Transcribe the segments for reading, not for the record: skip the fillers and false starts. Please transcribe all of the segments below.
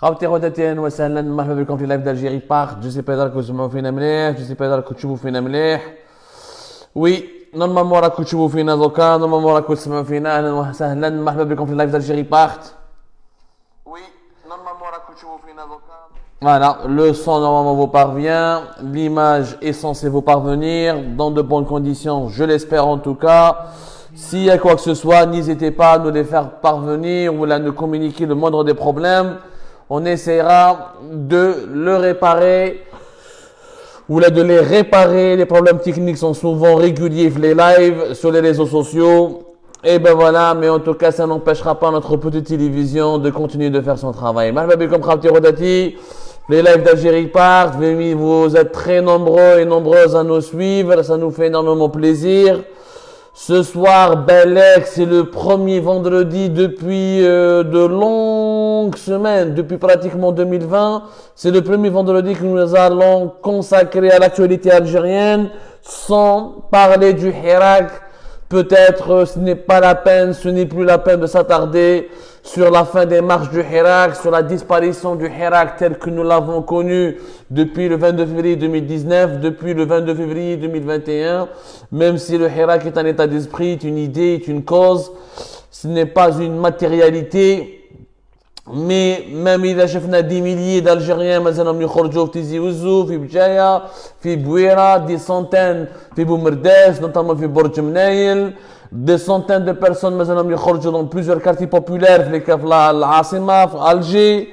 خاوتي غودتي اهلا وسهلا مرحبا بكم في لايف d'Algérie Part. Je sais pas راكم تسمعوا فينا مليح, je sais pas راكم تشوفوا فينا مليح. وي نورمالمون راكم تشوفوا فينا دوكا, نورمالمون راكم تسمعوا فينا. اهلا وسهلا مرحبا بكم في لايف d'Algérie Part. وي نورمالمون راكم تشوفوا فينا دوكا. Voilà, le son normalement vous parvient, l'image est censée vous parvenir dans de bonnes conditions, je l'espère en tout cas. S'il y a quoi que ce soit, n'hésitez pas à nous les faire parvenir ou à nous communiquer le moindre des problèmes. On essaiera de le réparer ou là de les réparer. Les problèmes techniques sont souvent réguliers, les lives sur les réseaux sociaux. Et ben voilà, mais en tout cas, ça n'empêchera pas notre petite télévision de continuer de faire son travail. Marhaba comme Khabti Rodati, les lives d'Algérie Part, vous êtes très nombreux et nombreuses à nous suivre, ça nous fait énormément plaisir. Ce soir, Belek, c'est le premier vendredi depuis de longues semaines, depuis pratiquement 2020. C'est le premier vendredi que nous allons consacrer à l'actualité algérienne sans parler du Hirak. Peut-être ce n'est pas la peine, ce n'est plus la peine de s'attarder sur la fin des marches du Hirak, sur la disparition du Hirak tel que nous l'avons connu depuis le 22 février 2019, depuis le 22 février 2021. Même si le Hirak est un état d'esprit, est une idée, est une cause, ce n'est pas une matérialité. Mais même il a chefna des milliers d'Algériens, maintenant ils sortent في Tizi Ouzou, في بجاية, في بويرة, des centaines في Boumerdès, notamment في برج منايل, des centaines de personnes maintenant ils sortent dans plusieurs quartiers populaires, في العاصمة, في Alger.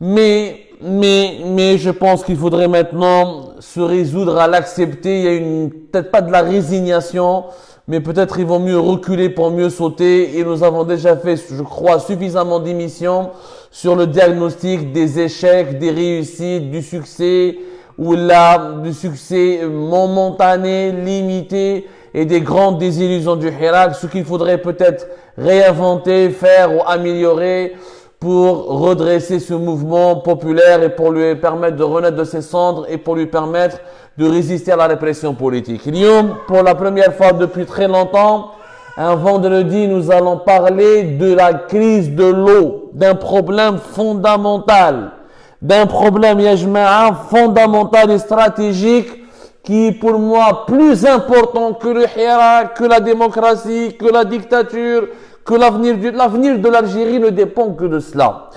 Mais je pense qu'il faudrait maintenant se résoudre à l'accepter. Il y a peut-être pas de la résignation, mais peut-être ils vont mieux reculer pour mieux sauter. Et nous avons déjà fait, je crois, suffisamment d'émissions sur le diagnostic des échecs, des réussites, du succès, ou là, du succès momentané, limité, et des grandes désillusions du Hirak. Ce qu'il faudrait peut-être réinventer, faire ou améliorer pour redresser ce mouvement populaire et pour lui permettre de renaître de ses cendres et pour lui permettre de résister à la répression politique. Pour la première fois depuis très longtemps, un vendredi, nous allons parler de la crise de l'eau, d'un problème fondamental, d'un problème yajma'a fondamental et stratégique qui est pour moi plus important que le Hirak, que la démocratie, que la dictature, que l'avenir de l'Algérie ne dépend que de cela.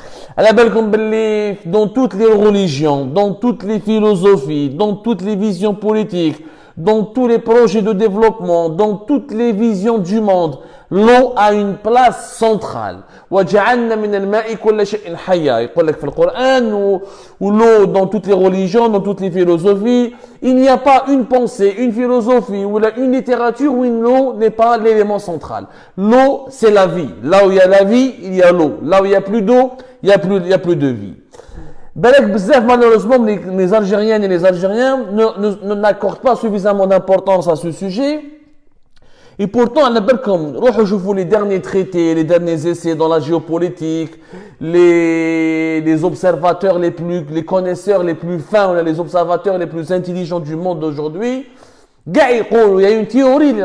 Dans toutes les religions, dans toutes les philosophies, dans toutes les visions politiques, dans tous les projets de développement, dans toutes les visions du monde, l'eau a une place centrale. وَجَعَلْنَا مِنَ الْمَاءِ كُلَّ شَيْءٍ حَيٍّ. يقول لك في القرآن, ou l'eau dans toutes les religions, dans toutes les philosophies, il n'y a pas une pensée, une philosophie ou une littérature où l'eau n'est pas l'élément central. L'eau, c'est la vie. Là où il y a la vie, il y a l'eau. Là où il n'y a plus d'eau, il n'y a plus de vie. Malheureusement, les Algériennes et les Algériens n'accordent pas suffisamment d'importance à ce sujet. Et pourtant, روحوا les derniers traités, les derniers essais dans la géopolitique, les observateurs les connaisseurs les plus fins, les observateurs les plus intelligents du monde d'aujourd'hui, il y a une théorie,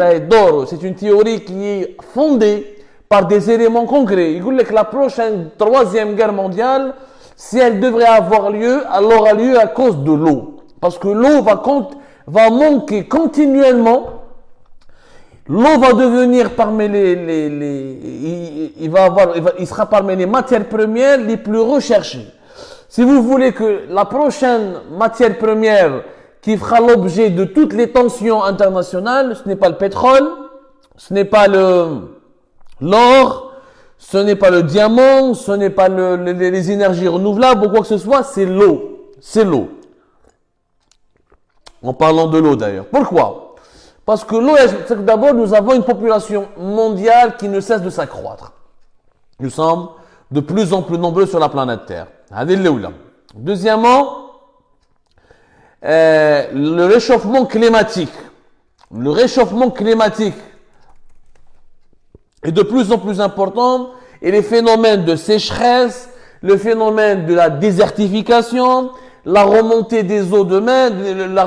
c'est une théorie qui est fondée par des éléments concrets. Il dit que la prochaine troisième guerre mondiale, si elle devrait avoir lieu, elle aura lieu à cause de l'eau. Parce que l'eau va manquer continuellement. L'eau va devenir parmi il sera parmi les matières premières les plus recherchées. Si vous voulez que la prochaine matière première qui fera l'objet de toutes les tensions internationales, ce n'est pas le pétrole, ce n'est pas l'or, ce n'est pas le diamant, ce n'est pas les énergies renouvelables ou quoi que ce soit, c'est l'eau. C'est l'eau. En parlant de l'eau d'ailleurs. Pourquoi ? Parce que l'eau, c'est que d'abord, nous avons une population mondiale qui ne cesse de s'accroître. Nous sommes de plus en plus nombreux sur la planète Terre. Deuxièmement, le réchauffement climatique. Le réchauffement climatique est de plus en plus important et les phénomènes de sécheresse, le phénomène de la désertification, la remontée des eaux de mer, la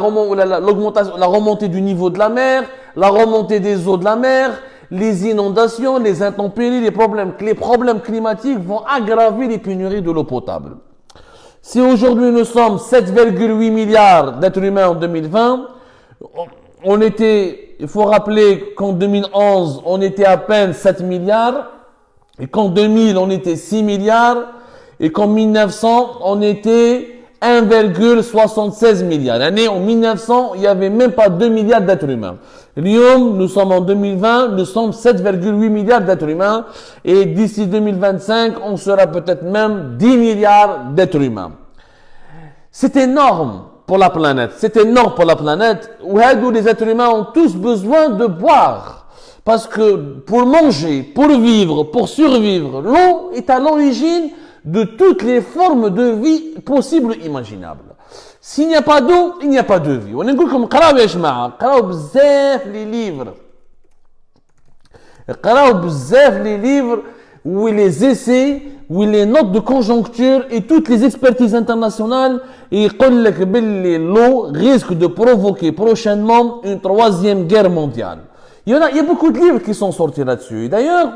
remontée du niveau de la mer, la remontée des eaux de la mer, les inondations, les intempéries, les problèmes climatiques vont aggraver les pénuries de l'eau potable. Si aujourd'hui nous sommes 7,8 milliards d'êtres humains en 2020, il faut rappeler qu'en 2011, on était à peine 7 milliards, et qu'en 2000, on était 6 milliards, et qu'en 1900, on était 1,76 milliard. L'année en 1900, il n'y avait même pas 2 milliards d'êtres humains. Nous sommes en 2020, nous sommes 7,8 milliards d'êtres humains et d'ici 2025, on sera peut-être même 10 milliards d'êtres humains. C'est énorme pour la planète. C'est énorme pour la planète où les êtres humains ont tous besoin de boire. Parce que pour manger, pour vivre, pour survivre, l'eau est à l'origine de toutes les formes de vie possibles et imaginables. S'il n'y a pas d'eau, il n'y a pas de vie. On dit comme قراو يا جماعة قراو بزاف لي livres. قراو بزاف les livres où les essais, où les notes de conjoncture et toutes les expertises internationales et يقول لك باللي l'eau risque de provoquer prochainement une troisième guerre mondiale. Il y a beaucoup de livres qui sont sortis là-dessus. Et d'ailleurs,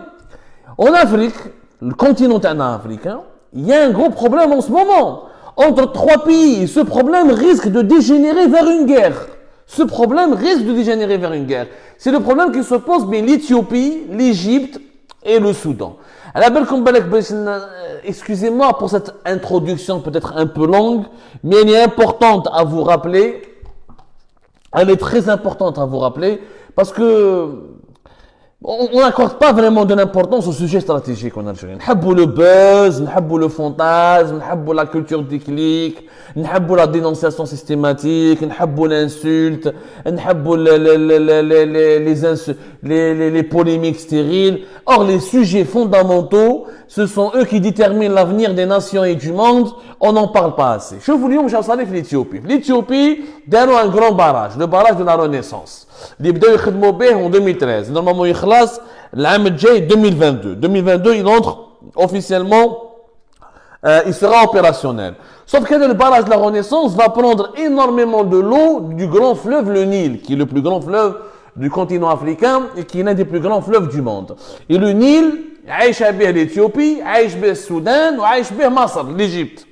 en Afrique, le continent africain, il y a un gros problème en ce moment. Entre trois pays, ce problème risque de dégénérer vers une guerre. Ce problème risque de dégénérer vers une guerre. C'est le problème qui s'oppose bien l'Éthiopie, l'Égypte et le Soudan. Excusez-moi pour cette introduction peut-être un peu longue, mais elle est importante à vous rappeler. Elle est très importante à vous rappeler parce que on n'accorde pas vraiment de l'importance au sujet stratégique en Algérie. Nous aimons le buzz, nous aimons le fantasme, nous aimons la culture du clic, nous aimons la dénonciation systématique, nous aimons l'insulte, nous aimons les polémiques stériles. Or, les sujets fondamentaux, ce sont eux qui déterminent l'avenir des nations et du monde. On n'en parle pas assez. Je vous dis, j'ai salé l'Éthiopie. L'Éthiopie, derrière un grand barrage, le barrage de la Renaissance. اللي بداو يخدموا به en 2013 normalement يخلص العام الجاي 2022 il entre officiellement il sera opérationnel sauf que le barrage de la Renaissance va prendre énormément de l'eau du grand fleuve le Nil qui est le plus grand fleuve du continent africain et qui est l'un des plus grands fleuves du monde et le Nil عايش به l'Éthiopie عايش به السودان وعايش به مصر l'Égypte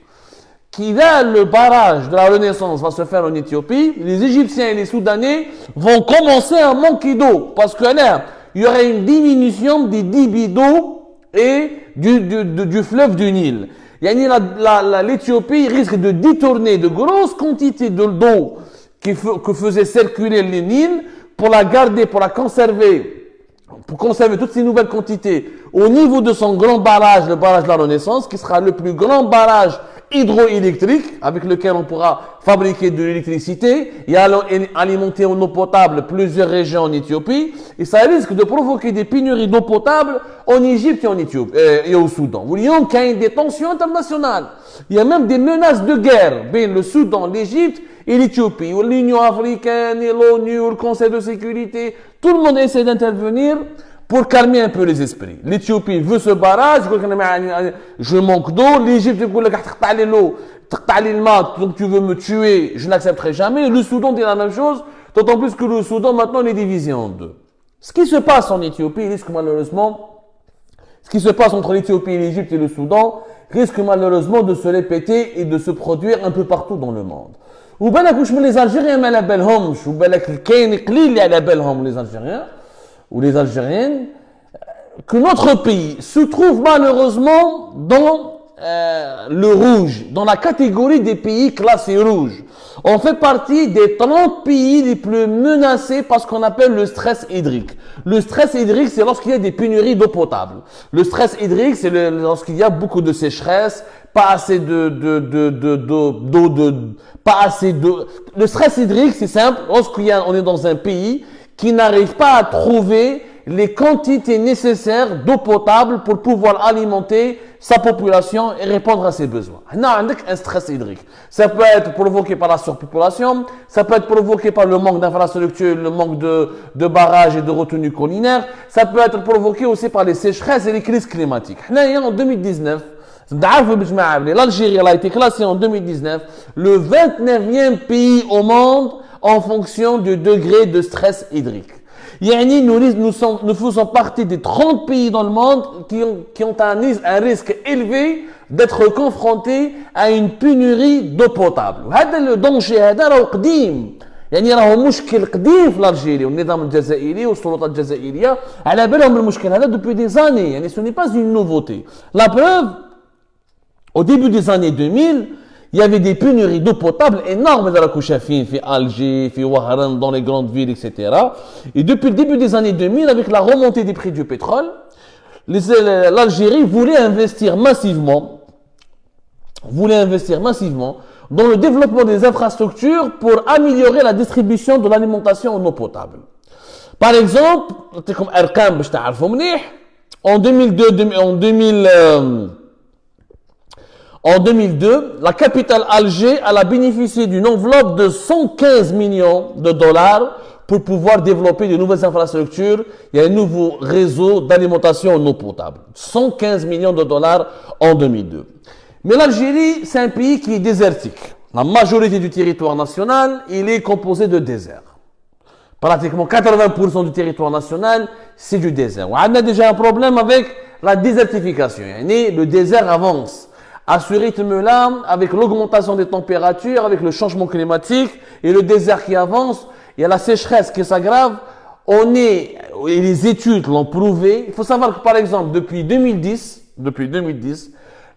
qui là, le barrage de la Renaissance va se faire en Éthiopie, les Égyptiens et les Soudanais vont commencer à manquer d'eau parce que là, il y aurait une diminution des débits d'eau et du fleuve du Nil. L'Éthiopie risque de détourner de grosses quantités d'eau que faisait circuler le Nil pour la garder, pour conserver toutes ces nouvelles quantités au niveau de son grand barrage, le barrage de la Renaissance, qui sera le plus grand barrage hydroélectrique avec lequel on pourra fabriquer de l'électricité et alimenter en eau potable plusieurs régions en Éthiopie. Et ça risque de provoquer des pénuries d'eau potable en Égypte et en Éthiopie et au Soudan. Vous voyez qu'il y a des tensions internationales. Il y a même des menaces de guerre entre le Soudan, l'Égypte et l'Éthiopie. L'Union africaine et l'ONU, le Conseil de sécurité, tout le monde essaie d'intervenir pour calmer un peu les esprits. L'Éthiopie veut ce barrage, je manque d'eau. L'Égypte dit l'eau, donc tu veux me tuer, je n'accepterai jamais. Le Soudan dit la même chose, d'autant plus que le Soudan maintenant est divisé en deux. Ce qui se passe en Éthiopie risque malheureusement, ce qui se passe entre l'Éthiopie, l'Égypte et le Soudan risque malheureusement de se répéter et de se produire un peu partout dans le monde. Ou bien les Algériens ما على بالهمش وبالك كاين قليل اللي على بالهم les Algériens ou les Algériennes, que notre pays se trouve malheureusement dans le rouge, dans la catégorie des pays classés rouges. On fait partie des 30 pays les plus menacés par ce qu'on appelle le stress hydrique. Le stress hydrique, c'est lorsqu'il y a des pénuries d'eau potable. Le stress hydrique, c'est lorsqu'il y a beaucoup de sécheresse, pas assez pas assez d'eau. Le stress hydrique, c'est simple, on est dans un pays qui n'arrive pas à trouver les quantités nécessaires d'eau potable pour pouvoir alimenter sa population et répondre à ses besoins. On a un stress hydrique. Ça peut être provoqué par la surpopulation, ça peut être provoqué par le manque d'infrastructures, le manque de barrages et de retenues collinaires, ça peut être provoqué aussi par les sécheresses et les crises climatiques. En 2019, l'Algérie a été classée en 2019 le 29e pays au monde en fonction du degré de stress hydrique. Nous faisons partie des 30 pays dans le monde qui ont un risque élevé d'être confronté à une pénurie d'eau potable. وهذا الدونجي هذا راهو قديم. يعني راهو مشكل قديم في الجزائر والنظام الجزائري والسلطات الجزائريه على بالهم المشكل هذا depuis des années. يعني ce n'est pas une nouveauté. La preuve, au début des années 2000, il y avait des pénuries d'eau potable énormes dans la Kouchafine, في Alger, في Wahran, dans les grandes villes, etc. Et depuis le début des années 2000, avec la remontée des prix du pétrole, l'Algérie voulait investir massivement dans le développement des infrastructures pour améliorer la distribution de l'alimentation en eau potable. Par exemple, comme Erkam, en 2002, la capitale Alger a bénéficié d'une enveloppe de 115 millions de dollars pour pouvoir développer de nouvelles infrastructures. Il y a un nouveau réseau d'alimentation en eau potable. 115 millions de dollars en 2002. Mais l'Algérie, c'est un pays qui est désertique. La majorité du territoire national, il est composé de déserts. Pratiquement 80% du territoire national, c'est du désert. On a déjà un problème avec la désertification. Le désert avance à ce rythme-là, avec l'augmentation des températures, avec le changement climatique et le désert qui avance. Il y a la sécheresse qui s'aggrave. Et les études l'ont prouvé. Il faut savoir que, par exemple, depuis 2010,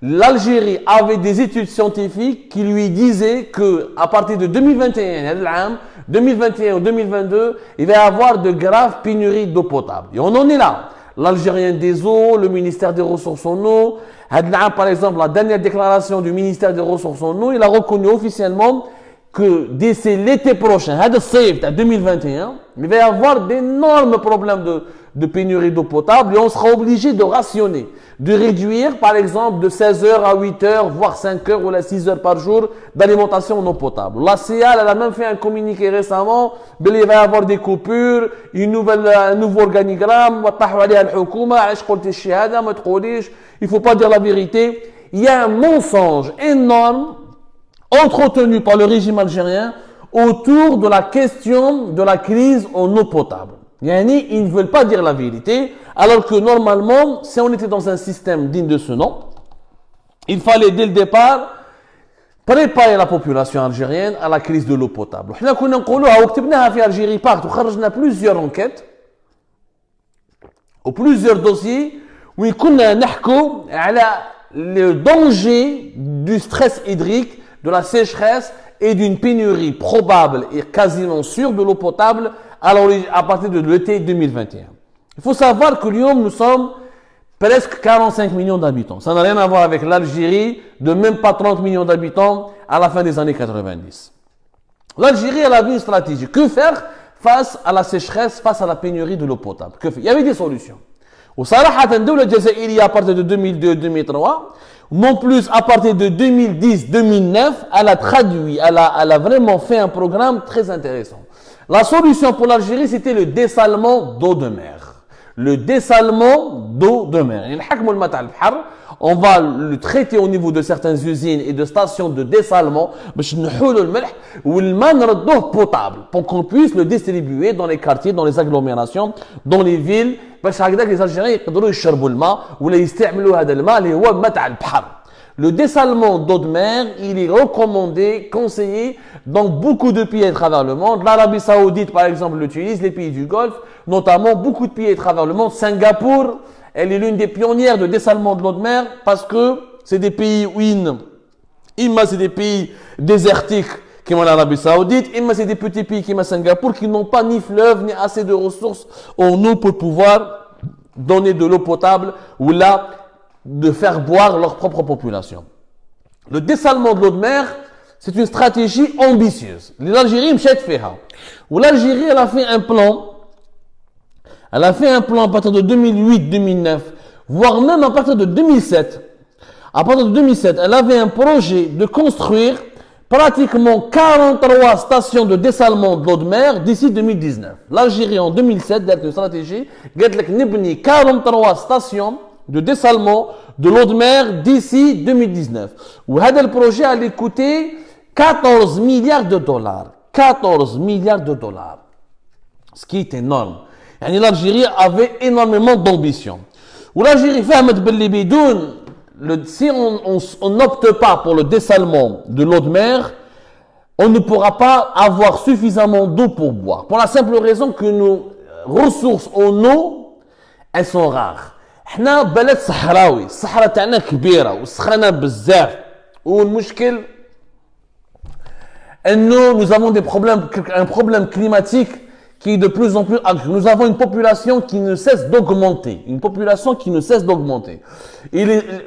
l'Algérie avait des études scientifiques qui lui disaient que à partir de 2021 ou 2022, il va y avoir de graves pénuries d'eau potable. Et on en est là. L'Algérien des eaux, le ministère des ressources en eau. Par exemple, la dernière déclaration du ministère des ressources en eau, il a reconnu officiellement que d'ici l'été prochain, 2021, il va y avoir d'énormes problèmes de pénurie d'eau potable et on sera obligé de rationner, de réduire par exemple de 16 heures à 8 heures, voire 5 heures ou 6 heures par jour d'alimentation en eau potable. La CIAL, elle a même fait un communiqué récemment, il va y avoir des coupures, un nouveau organigramme, il ne faut pas dire la vérité. Il y a un mensonge énorme entretenu par le régime algérien autour de la question de la crise en eau potable. Yani, ils ne veulent pas dire la vérité, alors que normalement, si on était dans un système digne de ce nom, il fallait dès le départ préparer la population algérienne à la crise de l'eau potable. Nous avons Algérie partout, nous avons plusieurs enquêtes, ou plusieurs dossiers, où nous avons le danger du stress hydrique, de la sécheresse et d'une pénurie probable et quasiment sûre de l'eau potable à partir de l'été 2021. Il faut savoir que Lyon, nous sommes presque 45 millions d'habitants. Ça n'a rien à voir avec l'Algérie, de même pas 30 millions d'habitants à la fin des années 90. L'Algérie, elle avait une stratégie. Que faire face à la sécheresse, face à la pénurie de l'eau potable? Il y avait des solutions. Au Sarah, la Jazairi, à partir de 2002-2003, non plus à partir de 2010-2009, elle a traduit, elle a vraiment fait un programme très intéressant. La solution pour l'Algérie, c'était le dessalement d'eau de mer. Le dessalement d'eau de mer. On va le traiter au niveau de certaines usines et de stations de dessalement potable pour qu'on puisse le distribuer dans les quartiers, dans les agglomérations, dans les villes. باش هكذاك les Algériens يقدروا يشربوا الماء ولا يستعملوا هذا الماء اللي هو ماء تاع البحر. Le dessalement d'eau de mer, il est recommandé, conseillé dans beaucoup de pays à travers le monde. L'Arabie Saoudite, par exemple, l'utilise, les pays du Golfe, notamment beaucoup de pays à travers le monde. Singapour, elle est l'une des pionnières de dessalement de l'eau de mer parce que c'est des pays où c'est des pays désertiques qui ont l'Arabie Saoudite, c'est des petits pays qui ont Singapour qui n'ont pas ni fleuve ni assez de ressources en eau pour pouvoir donner de l'eau potable ou là de faire boire leur propre population. Le dessalement de l'eau de mer, c'est une stratégie ambitieuse. L'Algérie m'chait faire. Ou l'Algérie, elle a fait un plan. Elle a fait un plan à partir de 2008-2009, voire même à partir de 2007. À partir de 2007, elle avait un projet de construire pratiquement 43 stations de dessalement de l'eau de mer d'ici 2019. L'Algérie en 2007, avec une stratégie, a 43 stations de dessalement de l'eau de mer d'ici 2019. Où le projet allait coûter 14 milliards de dollars. 14 milliards de dollars. Ce qui est énorme. L'Algérie avait énormément d'ambition. Où l'Algérie fait si on n'opte pas pour le dessalement de l'eau de mer, on ne pourra pas avoir suffisamment d'eau pour boire. Pour la simple raison que nos ressources en eau, elles sont rares. احنا بلد صحراوي، الصحراء تاعنا كبيرة وسخانة بزاف، والمشكل انه nous avons un problème climatique qui est de plus en plus accru. Nous avons une population qui ne cesse d'augmenter.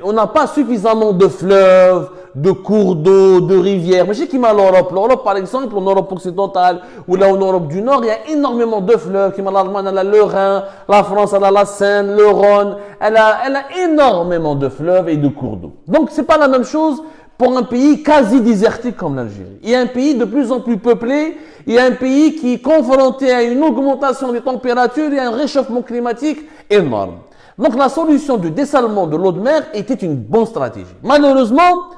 On n'a pas suffisamment de fleuves, de cours d'eau, de rivières. Mais je sais qu'il y a l'Europe. L'Europe, par exemple, en Europe occidentale ou là en Europe du Nord, il y a énormément de fleuves. L'Allemagne, elle a le Rhin, la France, elle a la Seine, le Rhône. Elle a énormément de fleuves et de cours d'eau. Donc, c'est pas la même chose pour un pays quasi désertique comme l'Algérie. Il y a un pays de plus en plus peuplé, il y a un pays qui est confronté à une augmentation des températures et à un réchauffement climatique énorme. Donc la solution du dessalement de l'eau de mer était une bonne stratégie. Malheureusement,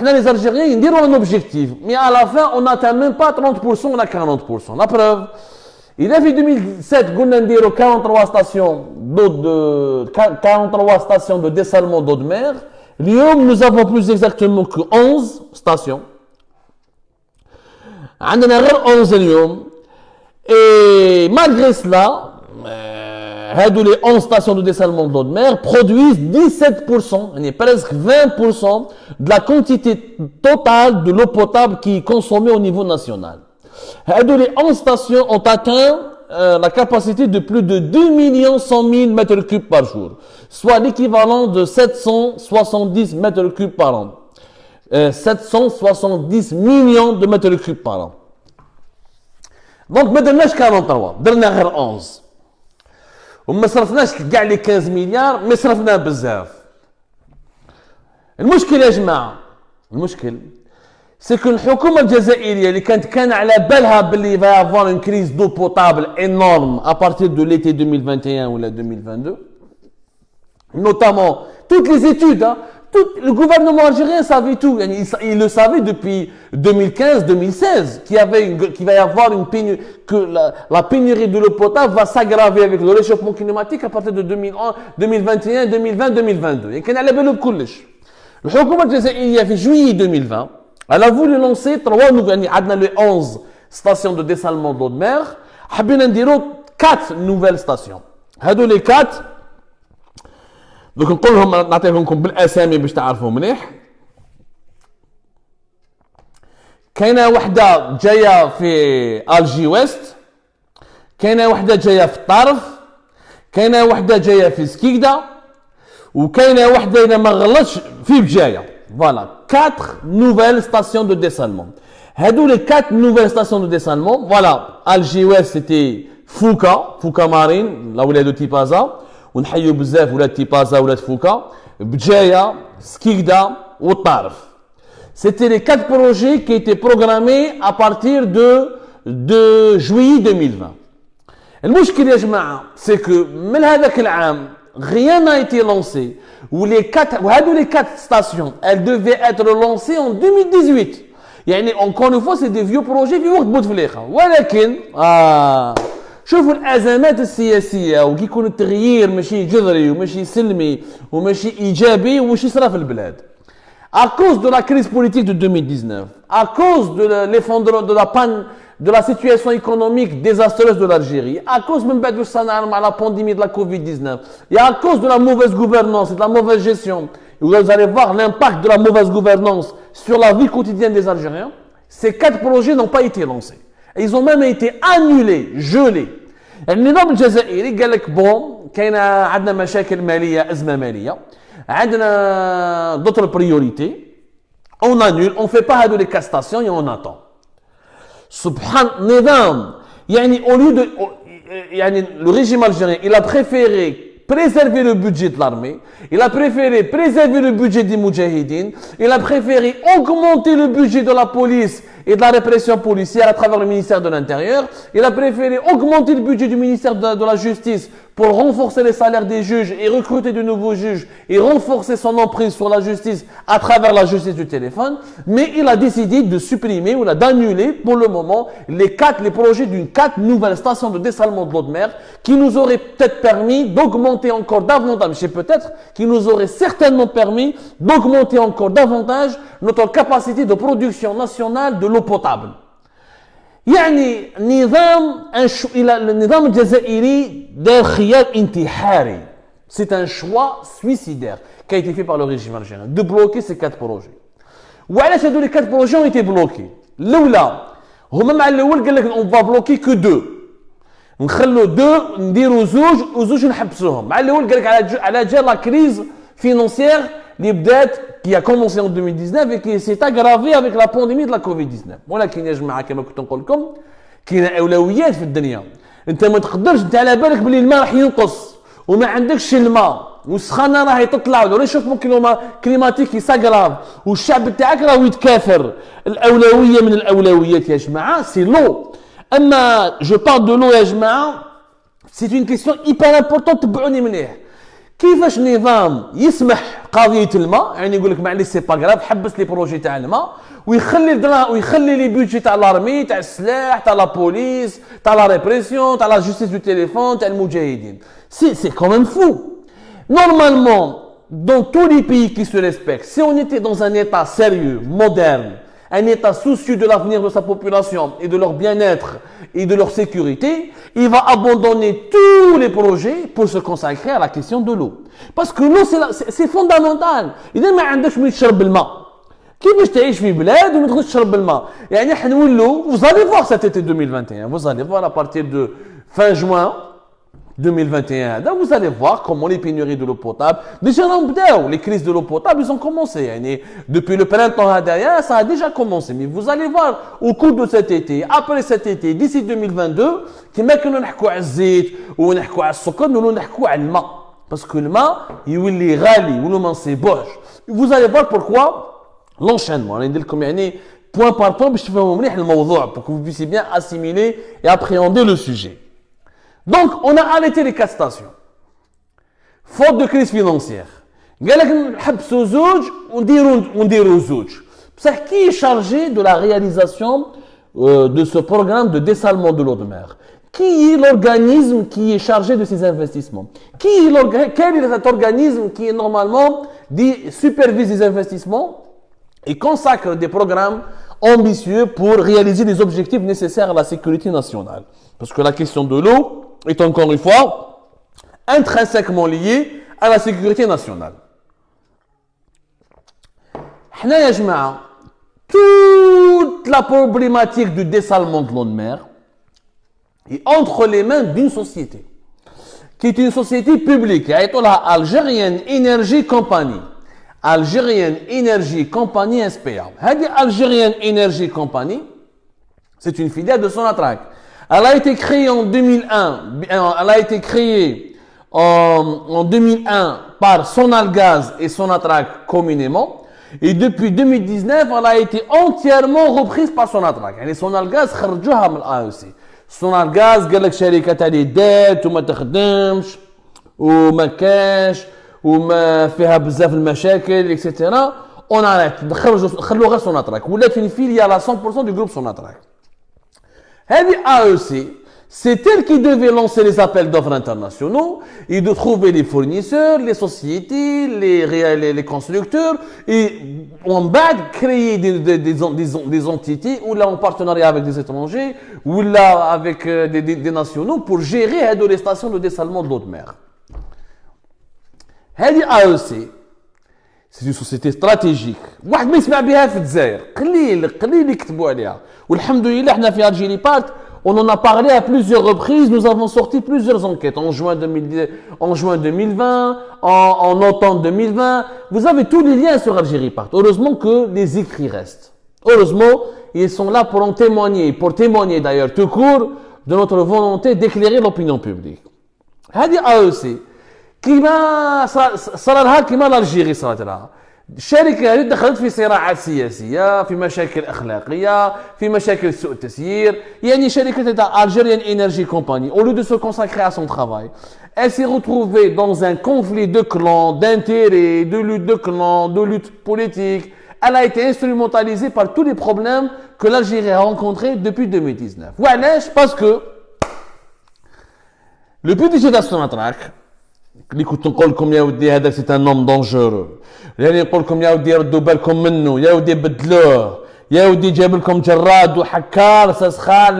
les Algériens, ils diront un objectif, mais à la fin, on n'atteint même pas 30%, on a 40%. La preuve, il a fait 2007, Gounandiro, 43 stations de dessalement d'eau de mer. Lyon, nous avons plus exactement que 11 stations. عندنا غير 11 اليوم. Et malgré cela, les 11 stations de dessalement d'eau de mer produisent 17%, presque 20% de la quantité totale de l'eau potable qui est consommée au niveau national. Les 11 stations ont atteint la capacité de plus de 2 100 000 mètres cubes par jour, soit l'équivalent de 770 mètres cubes par an. 770 millions de mètres cubes par an. Donc, ما درناش 43, درنا غير 11. وما صرفناش كاع لي 15 مليار، mais صرفنا بزاف. المشكل يا جماعة، c'est que الحكومة الجزائرية اللي كان على بالها باللي va y avoir une crise d'eau potable énorme à partir de l'été 2021 ou la 2022, notamment toutes les études, le gouvernement algérien savait tout. Il le savait depuis 2015-2016 qu'il va y avoir que la pénurie de l'eau potable va s'aggraver avec le réchauffement climatique à partir de 2021, 2020, 2022. Et كان على باله بكلش. الحكومة الجزائرية في juillet 2020 elle a voulu lancer 11 stations de dessalement d'eau de mer. حبينا نديرو 4 nouvelles stations. هادو les 4 دوك نقول لهم نعطيهم بالاسامي باش تعرفوا مليح. كاينه وحده جايه في الجي ويست، كاينه وحده جايه في الطرف، كاينه وحده جايه في سكيكدا، وكاينه وحده اذا ما غلطش في بجايه. Voilà, 4 nouvelles stations de dessalement. Les 4 nouvelles stations de dessalement, voilà, Alger Ouest c'était Fouka Marine, là où il y a de Tipaza, ونحيو بزاف ولاد تيبازا ولاد فوكا, بجايا, سكيكدا والطارف. C'était les 4 projets qui étaient programmés à partir de juillet 2020. المشكل يا جماعة c'est que من هذاك العام rien n'a été lancé. Les 4 stations, elles devaient être lancées en 2018. يعني encore une fois c'est des vieux projets في وقت بوتفليقة. ولكن شوفوا الازمات السياسيه وكي يكون التغيير ماشي جذري وماشي سلمي وماشي ايجابي وماشي صرا في البلاد. À cause de la crise politique de 2019, à cause de l'effondrement de la panne de la situation économique désastreuse de l'Algérie, à cause même de la pandémie de la Covid-19, et à cause de la mauvaise gouvernance et de la mauvaise gestion, vous allez voir l'impact de la mauvaise gouvernance sur la vie quotidienne des Algériens, ces 4 projets n'ont pas été lancés. Et ils ont même été annulés, gelés. النظام الجزائري قال لك بون كاين عندنا مشاكل ماليه ازمه ماليه عندنا d'autres priorités on annule on fait pas هذو les 4 stations et on attend سبحان النظام يعني au lieu de يعني le régime algérien il a préféré préserver le budget de l'armée, il a préféré préserver le budget des Moudjahidines, il a préféré augmenter le budget de la police et de la répression policière à travers le ministère de l'Intérieur. Il a préféré augmenter le budget du ministère de la Justice pour renforcer les salaires des juges et recruter de nouveaux juges et renforcer son emprise sur la justice à travers la justice du téléphone. Mais il a décidé de supprimer ou d'annuler pour le moment les projets d'une 4 nouvelles stations de dessalement de l'eau de mer qui nous auraient peut-être permis d'augmenter encore davantage, qui nous auraient certainement permis d'augmenter encore davantage notre capacité de production nationale de l'eau potable. يعني النظام الجزائري دار خيار انتحاري. C'est un choix suicidaire qui a été fait par le régime algérien de bloquer ces 4 projets. وعلاش هادو les 4 projets ont été bloqués؟ الاولى هما مع الاول قال لك on va bloquer que 2 نخلو 2 نديروا زوج نحبسوهم. مع الاول قال لك على جال لا كريز فينانسيير اللي بدات qui a commencé en 2019 et qui s'est aggravée avec la pandémie de la Covid-19. ولكن يا جماعه كما كنت نقول لكم كاين اولويات في الدنيا. انت ما تقدرش انت على بالك بلي الماء راح ينقص وما عندكش الماء والسخانه راهي تطلع والريشوفمون كليماتيك يساغراف والشعب تاعك راه يتكاثر. الاولويه من الاولويات يا جماعه سي لو. اما جو بارل دو لو يا جماعه سي اون كيسيون ايبر امبورطون. تبعوني مليح كيفاش النظام يسمح قضيه الماء، يعني يقول لك معليش سي با غراف حبس لي بروجي تاع الماء ويخلي لي بيدجي تاع لارمي تاع السلاح تاع لا بوليس تاع لا ريبريسيون تاع لا جوستيس دو تيليفون تاع المجاهدين. C'est quand même fou. Normalement, dans tous les pays qui se respectent, si on était dans un état sérieux, moderne, un état soucieux de l'avenir de sa population et de leur bien-être et de leur sécurité, il va abandonner tous les projets pour se consacrer à la question de l'eau. Parce que l'eau, c'est fondamental. إذا ما عندكش من تشرب الماء كيفاش تعيش في بلاد وما تقدرش تشرب الماء؟ يعني حنولوا vous allez voir cet été 2021, vous allez voir à partir de fin juin 2021, donc vous allez voir comment les pénuries de l'eau potable, déjà les crises de l'eau potable, ils ont commencé. Depuis le printemps derrière, ça a déjà commencé. Mais vous allez voir au cours de cet été, après cet été, d'ici 2022, كما كنا نحكوا على الزيت ونحكوا على السكر نولوا نحكوا على الماء. Parce que le الماء يولي غالي ولو ما نصيبوش. Vous allez voir pourquoi l'enchaînement. أنا ندير لكم يعني point par point باش تفهموا مليح الموضوع pour que vous puissiez bien assimiler et appréhender le sujet. Donc, on a arrêté les 4 stations. Faute de crise financière. قال لك نحبسوا زوج ونديروا زوج. بصح qui est chargé de la réalisation de ce programme de dessalement de l'eau de mer? Qui est l'organisme qui est chargé de ces investissements? Quel est cet organisme qui est normalement supervise les investissements et consacre des programmes ambitieux pour réaliser les objectifs nécessaires à la sécurité nationale? Parce que la question de l'eau est encore une fois intrinsèquement liée à la sécurité nationale. حنا يا جماعة toute la problématique du dessalement de l'eau de mer est entre les mains d'une société qui est une société publique يعيطولها Algerian Energy Company. Algerian Energy Company SPA. هذه Algerian Energy Company c'est une filiale de Sonatrach. Elle a été créée en 2001. Elle a été créée en 2001 par Sonalgaz et Sonatrach communément. Et depuis 2019, elle a été entièrement reprise par Sonatrach. يعني Sonalgaz خرجوها من AEC. Sonalgaz قال لك شركة تاع لي دات وما تخدمش وما كاش وما فيها بزاف المشاكل اكسيتيرا. On arrête. خلوا غير Sonatrach. ولات une filiale à 100% du groupe Sonatrach. هذه AEC, c'est elle qui devait lancer les appels d'offres internationaux et de trouver les fournisseurs, les sociétés, les constructeurs et en bas créer des entités ou là en partenariat avec des étrangers ou là avec des nationaux pour gérer les stations de dessalement de l'eau de mer. هذه AEC, c'est une société stratégique. واحد ما يسمع بها في الجزائر قليل يكتبوا عليها. والحمد لله احنا في Algérie Part, on en a parlé à plusieurs reprises, nous avons sorti plusieurs enquêtes en juin 2020, en automne 2020. Vous avez tous les liens sur Algérie Part. Heureusement que les écrits restent. Heureusement, ils sont là pour en témoigner, d'ailleurs tout court de notre volonté d'éclairer l'opinion publique. هذه AEC كيما صار لها كيما الجيري صارت لها الشركة هذه دخلت في صراعات سياسية، في مشاكل أخلاقية، في مشاكل سوء تسيير. يعني شركة تاع Algerian Energy Company, au lieu de se consacrer à son travail, elle s'est retrouvée dans un conflit de clans, d'intérêts, de lutte de clans, de lutte politique. Elle a été instrumentalisée par tous les problèmes que l'Algérie a rencontrés depuis 2019. Voilà, parce que le PDG d'Astronatrak, اللي كنت نقول لكم يا ودي هذاك سي ان نوم دونجورو، يعني نقول لكم يا ودي ردوا بالكم منه، يا ودي بدلوه، يا ودي جاب لكم جراد وحكار، ça sera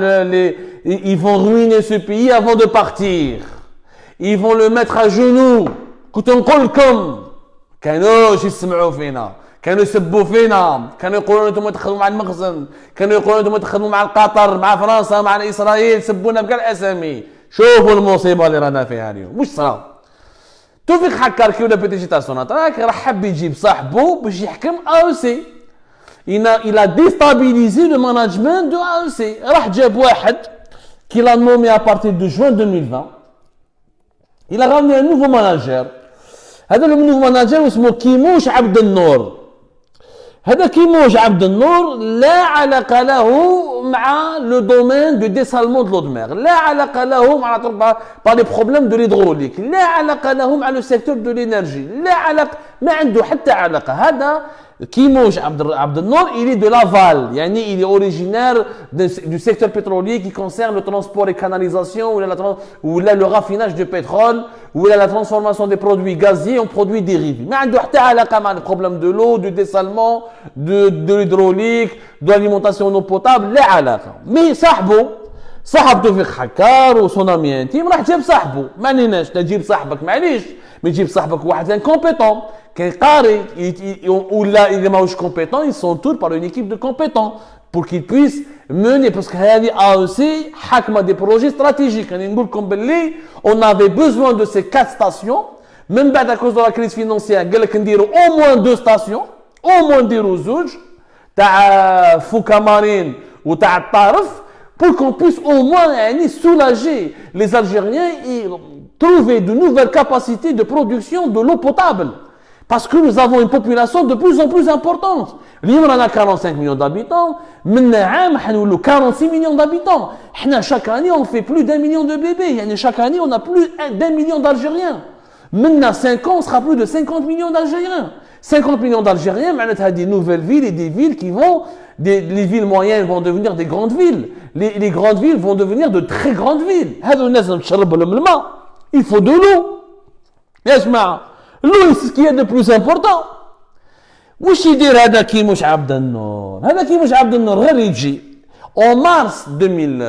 ils vont ruiner ce pays avant de partir. Ils vont le mettre à genoux. كنت نقول لكم كانوش يسمعوا فينا، كانوا يسبوا فينا، كانوا يقولوا انتم تخدموا مع المخزن، كانوا يقولوا انتم تخدموا مع قطر، مع فرنسا، مع اسرائيل، سبونا بكاع الاسامي. شوفوا المصيبه اللي رانا فيها اليوم. واش صرا؟ توفيق حكار كي ولا بي تي جي تاع سوناتراك راح حب يجيب صاحبه باش يحكم AEC. Il a déstabilisé le management de AEC. راح جاب واحد qui l'a nommé à partir de juin 2020. Il a ramené un nouveau manager. هذا النوفو ماناجر اسمه كيموش عبد النور. هذا كيموش عبد النور لا علاقة له مع le domaine du dessalement de l'eau de mer. لا علاقة له مع par les problèmes de l'hydraulique. لا علاقة له مع le secteur de l'énergie. لا علاقة ما عنده حتى علاقة. هذا كيموش عبد النور, il est de Laval. يعني il est originaire du secteur pétrolier qui concerne le transport et canalisation ou là le raffinage de pétrole ou là la transformation des produits gaziers en produits dérivés. ما عنده حتى علاقة مع les problèmes de l'eau, du dessalement, de l'hydraulique, de l'alimentation en eau potable. لا علاقة. Mais صاحب توفيق حكار وصون امي انتيم راح جاب صاحبه. ما عليناش تجيب صاحبك معليش, mais تجيب صاحبك واحد انكومبيتون كان قاري ولا اذا ماهوش كومبيتون ils sont tous par une équipe de compétents pour qu'ils puissent mener, parce que هذه AEC حاكمه des projets stratégiques. يعني نقول لكم باللي on avait besoin de ces 4 stations. من بعد à cause de la crise financière قال لك نديروا au moins 2 stations, au moins نديروا زوج تاع فوكا مارين وتاع الطارف, pour qu'on puisse au moins soulager les Algériens et trouver de nouvelles capacités de production de l'eau potable. Parce que nous avons une population de plus en plus importante. L'Iran a 45 millions d'habitants, maintenant on a 46 millions d'habitants. Chaque année on fait plus d'1 million de bébés. Chaque année on a plus d'1 million d'Algériens. Maintenant 5 ans on sera plus de 50 millions d'Algériens. 50 millions d'Algériens, maintenant des nouvelles villes et des villes qui vont, les villes moyennes vont devenir des grandes villes. Les grandes villes vont devenir de très grandes villes. Il faut de l'eau. L'eau, c'est ce qui est le plus important. واش يدير هذا كيموش عبد النور؟ هذا كيموش عبد النور غير يجي. En mars 2000,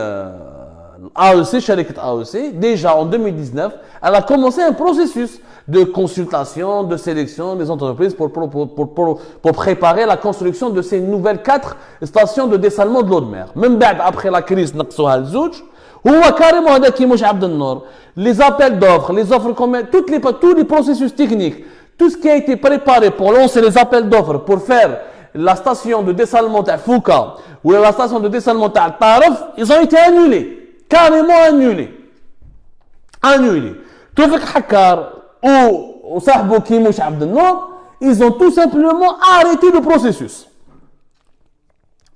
AEC, شركة AEC, déjà en 2019, elle a commencé un processus de consultation, de sélection des entreprises pour préparer la construction de ces nouvelles 4 stations de dessalement de l'eau de mer. Même après la crise, نقصوها لزوج. هو carrément هذا كيموش عبد النور. Les appels d'offres, les offres communes, tous les processus techniques, tout ce qui a été préparé pour lancer les appels d'offres pour faire la station de dessalement à Fouka ou la station de dessalement à Tarif, ils ont été annulés. Carrément annulés. Annulés. Toufik Hakkar ou Sahbou Kimouch Abdelnour, ils ont tout simplement arrêté le processus.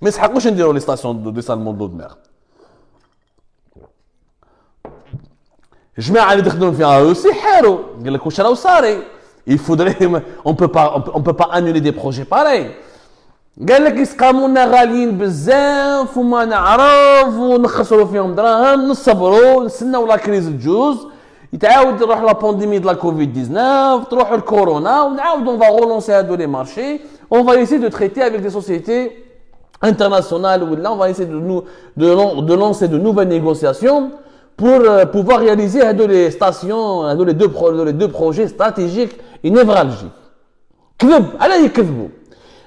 Mais c'est pas dire les stations de dessalement de l'eau de mer. جماعة اللي يخدموا فيها aussi حاروا قال لك واش راهو صاري. Il faudrait, on peut pas annuler des projets pareils. قال لك يسقامونا غاليين بزاف وما نعرف ونخسروا فيهم دراهم, نصبروا نستناو لا كريز تجوز, يتعاود يروح لا بانديمي de la Covid-19, تروح الكورونا ونعاود on va relancer هادو les marchés, on va essayer de traiter avec des sociétés internationales ou là on va essayer de lancer de nouvelles négociations pour pouvoir réaliser les stations, les deux projets stratégiques et névralgiques.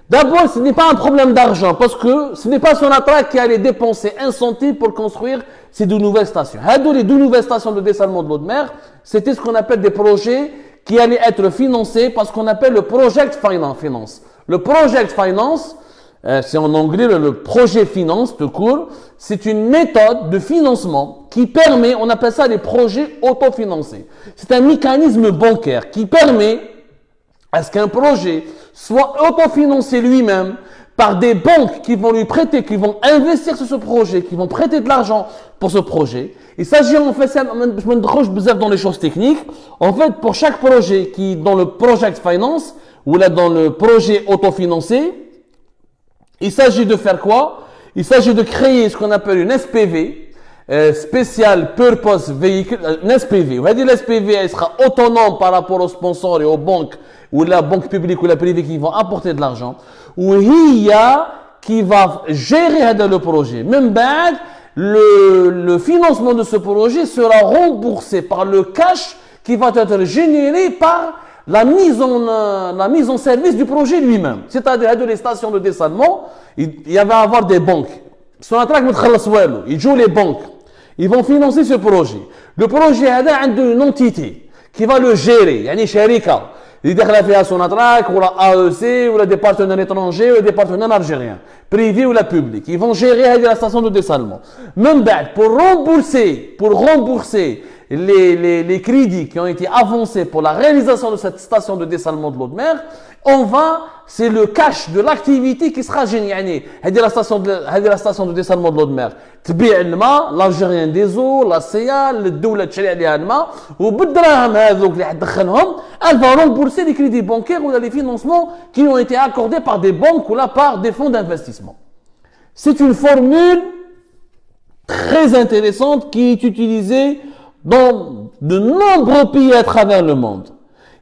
D'abord, ce n'est pas un problème d'argent, parce que ce n'est pas Sonatrach qui allait dépenser un centime pour construire ces 2 nouvelles stations. Les 2 nouvelles stations de dessalement de l'eau de mer, c'était ce qu'on appelle des projets qui allaient être financés par ce qu'on appelle le Project Finance. Le Project Finance, c'est en anglais le projet finance tout court, c'est une méthode de financement qui permet, on appelle ça des projets autofinancés. C'est un mécanisme bancaire qui permet à ce qu'un projet soit autofinancé lui-même par des banques qui vont lui prêter, qui vont investir sur ce projet, qui vont prêter de l'argent pour ce projet. Il s'agit en fait, je me décroche dans les choses techniques. En fait, pour chaque projet qui dans le project finance ou là dans le projet autofinancé, il s'agit de faire quoi? Il s'agit de créer ce qu'on appelle une SPV, Special Purpose Vehicle, une SPV. On va dire l'SPV, elle sera autonome par rapport aux sponsors et aux banques ou la banque publique ou la privée qui vont apporter de l'argent. Ou il y a qui va gérer le projet. Même le financement de ce projet sera remboursé par le cash qui va être généré par la mise en service du projet lui-même. C'est-à-dire les stations de dessalement, il va y avoir des banques. Ils jouent les banques. Ils vont financer ce projet. Le projet a une entité qui va le gérer. Yani sharika. Il y a Sonatrach, ou la AEC, ou des partenaires étrangers, ou des partenaires algériens, privés ou la publique. Ils vont gérer la station de dessalement. Même pour rembourser les crédits qui ont été avancés pour la réalisation de cette station de dessalement de l'eau de mer, c'est le cash de l'activité qui sera généré. C'est la station de dessalement de l'eau de mer. L'Algérien des eaux, la CA, le doula tchali عليها الماء وبالدراهم هذوك اللي حتدخلهم elle va rembourser les crédits bancaires ou les financements qui ont été accordés par des banques ou là par des fonds d'investissement. C'est une formule très intéressante qui est utilisée dans de nombreux pays à travers le monde.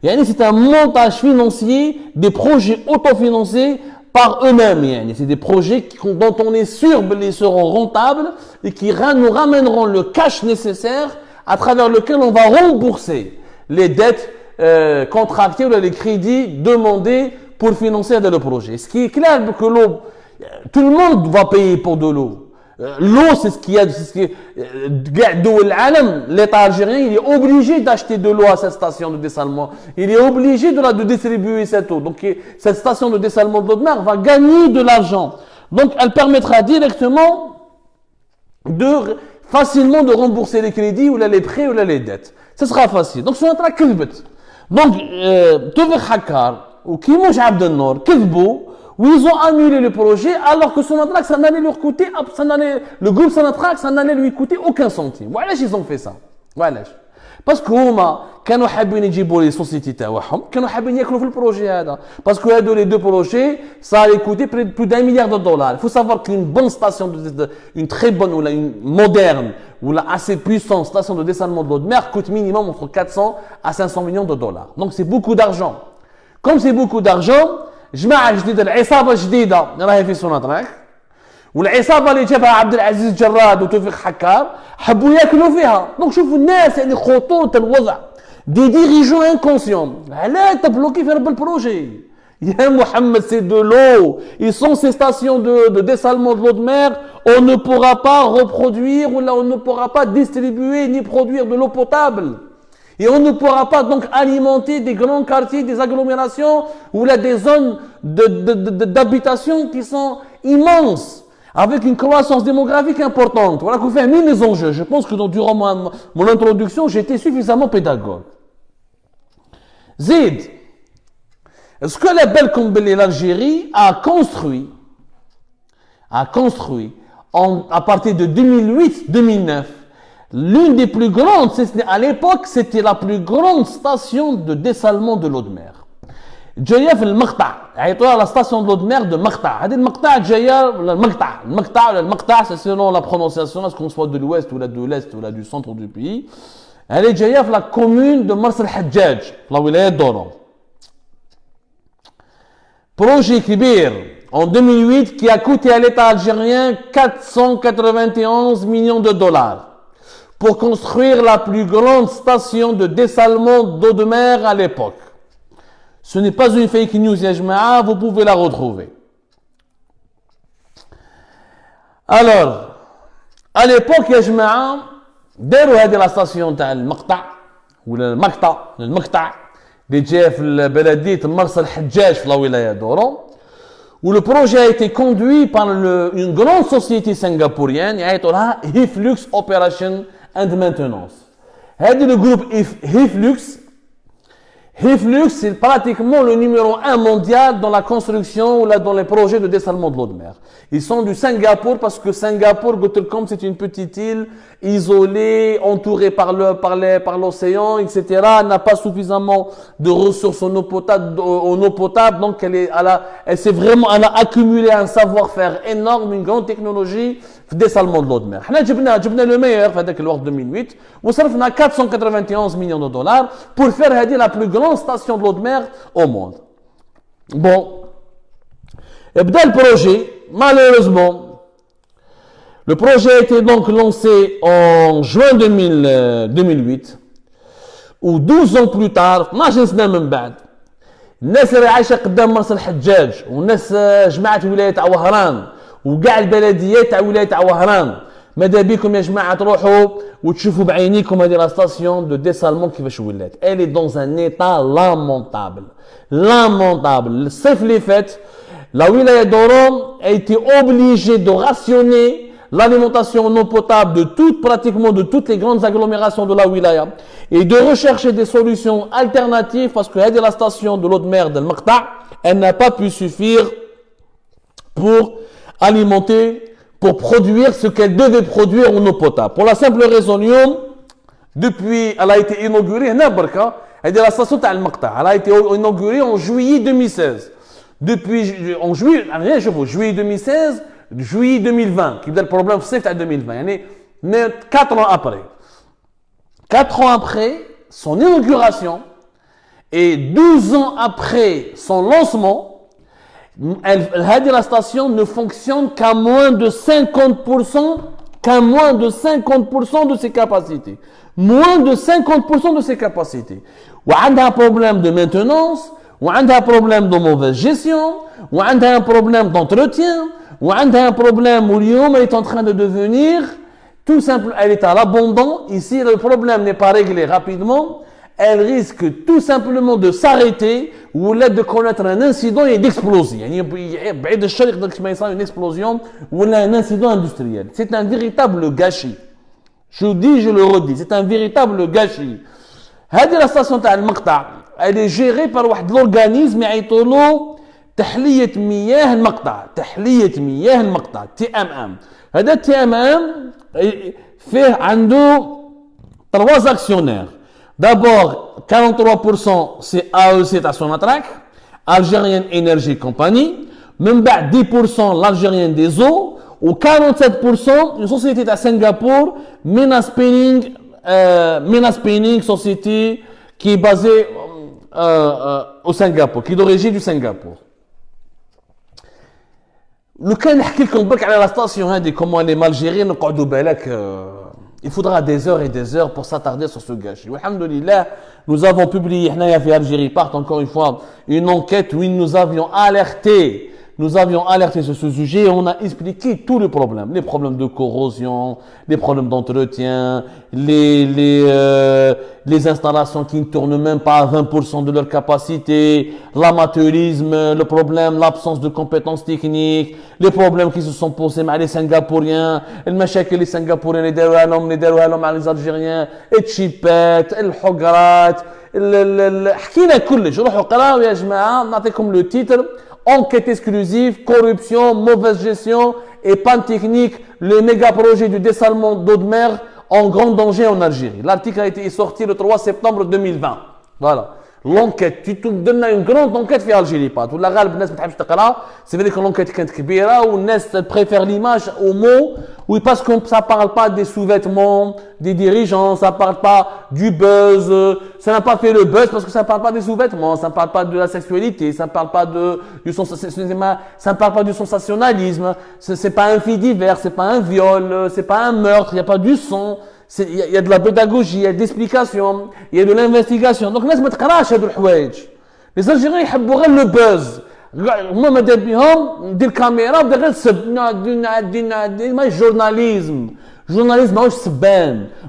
C'est un montage financier des projets autofinancés par eux-mêmes. C'est des projets dont on est sûr qu'ils seront rentables et qui nous ramèneront le cash nécessaire à travers lequel on va rembourser les dettes contractées ou les crédits demandés pour financer le projet. Ce qui est clair que l'eau, tout le monde va payer pour de l'eau. L'eau, c'est ce qu'il y a, l'État algérien, il est obligé d'acheter de l'eau à cette station de dessalement. Il est obligé de distribuer cette eau. Donc, cette station de dessalement de l'eau de mer va gagner de l'argent. Donc, elle permettra directement facilement de rembourser les crédits ou les prêts ou les dettes. Ce sera facile. Donc, c'est un truc كذبت. Donc, Tawfiq Hakkar ou Kimouch Abdel Nour, كذبوا, où ils ont annulé le projet alors que Sonatrach, ça n'allait leur coûter, le groupe Sonatrach, ça n'allait lui coûter aucun centime. Voilà, ils ont fait ça. Voilà. Parce que هما كانوا حابين يجيبوا les sociétés تاعهم كانوا حابين ياكلوا في البروجي هذا. Parce que les deux projets, ça allait coûter plus d'$1 milliard. Il faut savoir qu'une bonne station, une très bonne ou une moderne ou la assez puissante station de dessalement de l'eau de mer coûte minimum entre 400 à 500 millions de dollars. Donc c'est beaucoup d'argent. Comme c'est beaucoup d'argent, جماعة جديدة العصابة جديدة راهي في سوناطراك والعصابة اللي جابها عبد العزيز جراد وتوفيق حكار حبوا ياكلوا فيها. دونك شوفوا الناس يعني خطورة الوضع دي ديريجون انكونسيون علاه تبلوكي في رب البروجي يا محمد c'est de l'eau. Ils sont ces stations de dessalement de l'eau de mer. On ne pourra pas reproduire ou là on ne pourra pas distribuer ni produire de l'eau potable. Et on ne pourra pas donc alimenter des grands quartiers, des agglomérations ou là des zones d'habitation qui sont immenses, avec une croissance démographique importante. Voilà que vous faites les enjeux. Je pense que durant mon introduction, j'étais suffisamment pédagogue. Zid, est-ce que la belle Kombélé, l'Algérie, a construit à partir de 2008-2009, l'une des plus grandes, à l'époque, c'était la plus grande station de dessalement de l'eau de mer. جايه في المقطع عيطوها la station de l'eau de mer de مقطع. هذه المقطع جايه المقطع c'est selon la prononciation, est-ce qu'on soit de l'ouest ou là de l'est ou là du centre du pays. Elle est جايه في la commune de Mars el-Hadjaj في la wilaya d'Oran. Projet كبير en 2008 qui a coûté à l'État algérien 491 millions de dollars pour construire la plus grande station de dessalement d'eau de mer à l'époque. Ce n'est pas une fake news, ya jama'a, vous pouvez la retrouver. Alors, à l'époque, ya jama'a, داروا هذه la station تاع المقطع ولا المقطع اللي جايه في بلديه مرس الحجاج في la wilaya d'Oran, où le projet a été conduit par une grande société singapourienne, يعيطوا Hiflux Operation and Maintenance. هذا le groupe Hiflux Hiflux, c'est pratiquement le numéro 1 mondial dans la construction ou là, dans les projets de dessalement de l'eau de mer. Ils sont du Singapour parce que Singapour, Göteborg, c'est une petite île isolée, entourée par l'océan, etc. Elle n'a pas suffisamment de ressources en eau potable, donc elle a accumulé un savoir-faire énorme, une grande technologie في dessalement de l'eau de mer. احنا جبنا le meilleur في هذاك الوقت 2008 وصرفنا 491 millions de dollars pour faire هذه la plus grande station de l'eau de mer au monde. Bon, بدأ le projet, malheureusement, le projet a été donc lancé en juin 2008 و 12 ans plus tard 12 سنة من بعد الناس اللي عايشة قدام مرسى الحجاج والناس جماعة ولاية تاع وهران وكاع البلديات تاع ولايه تاع وهران ماذا بكم يا جماعه تروحوا وتشوفوا بعينيكم هذه لا ستاسيون دو ديسالمون كيفاش ولات elle est dans un état lamentable الصيف اللي فات la wilaya d'Oran a été obligée de rationner l'alimentation en eau potable pratiquement de toutes les grandes agglomérations de la wilaya et de rechercher des solutions alternatives parce que la station de l'eau de mer de Maqta' elle n'a pas pu suffire pour alimenter, pour produire ce qu'elle devait produire en eau potable. Pour la simple raison, depuis, elle a été inaugurée, la station de Al-Maqta', elle a été inaugurée en juillet 2016. Depuis, en juillet 2016, juillet 2020, qui est le problème, c'est 2020, 4 ans après. 4 ans après son inauguration et 12 ans après son lancement, la station ne fonctionne qu'à moins de 50% de ses capacités. Moins de 50% de ses capacités. Il y a un problème de maintenance, il y a un problème de mauvaise gestion, il y a un problème d'entretien, il y a un problème où l'homme est en train de devenir, tout simplement, elle est à l'abandon. Ici, le problème n'est pas réglé rapidement. Elle risque tout simplement de s'arrêter ou de connaître un incident et d'exploser. Une explosion ou un incident industriel. C'est un véritable gâchis. Je dis, je le redis, c'est un véritable gâchis. La station de Al-Maqta', elle est gérée par l'organisme qui تحلية مياه المقطع TMM. هذا TMM fait عنده 3 actionnaires. D'abord, 43% c'est AEC Sonatrach, Algérienne Énergie Compagnie, même 10% l'Algérienne des eaux, ou 47% une société à Singapour, Mena Spinning, société qui est basée au Singapour, qui est d'origine du Singapour. Le cas نحكي لكم برك على la station هذه comment elle est mal gérée نقعدوا بالك il faudra des heures et des heures pour s'attarder sur ce gâchis. Alhamdulillah, nous avons publié في Algérie Part encore une fois une enquête où nous avions alerté sur ce sujet et on a expliqué tous les problèmes de corrosion, les problèmes d'entretien, les installations qui ne tournent même pas à 20% de leur capacité, l'amateurisme, le problème, l'absence de compétences techniques, les problèmes qui se sont posés avec les Singapouriens, les Singapouriens, les les Algériens, les chipettes, les hograt, حكينا كلش روحوا قراو يا جماعة نعطيكم le titre. Enquête exclusive, corruption, mauvaise gestion et panne technique, le méga projet du dessalement d'eau de mer en grand danger en Algérie. L'article a été sorti le 3 septembre 2020. Voilà. L'enquête, tu te donnes une grande enquête في Algérie pas. ولا غالب الناس ما تحبش تقرا. C'est vrai que l'enquête كانت كبيرة والناس préfère l'image au mot. Oui, parce que ça parle pas des sous-vêtements des dirigeants, ça parle pas du buzz, ça n'a pas fait le buzz parce que ça parle pas des sous-vêtements, ça parle pas de la sexualité, ça parle pas ça parle pas du sensationnalisme, c'est pas un fait divers, c'est pas un viol, c'est pas un meurtre, il y a pas du sang. Il y a de la pédagogie, il y a de l'explication, il y a de l'investigation. Donc, les Algériens ils aiment le buzz. Moi, je dis des caméras, des journalisme. Le journalisme,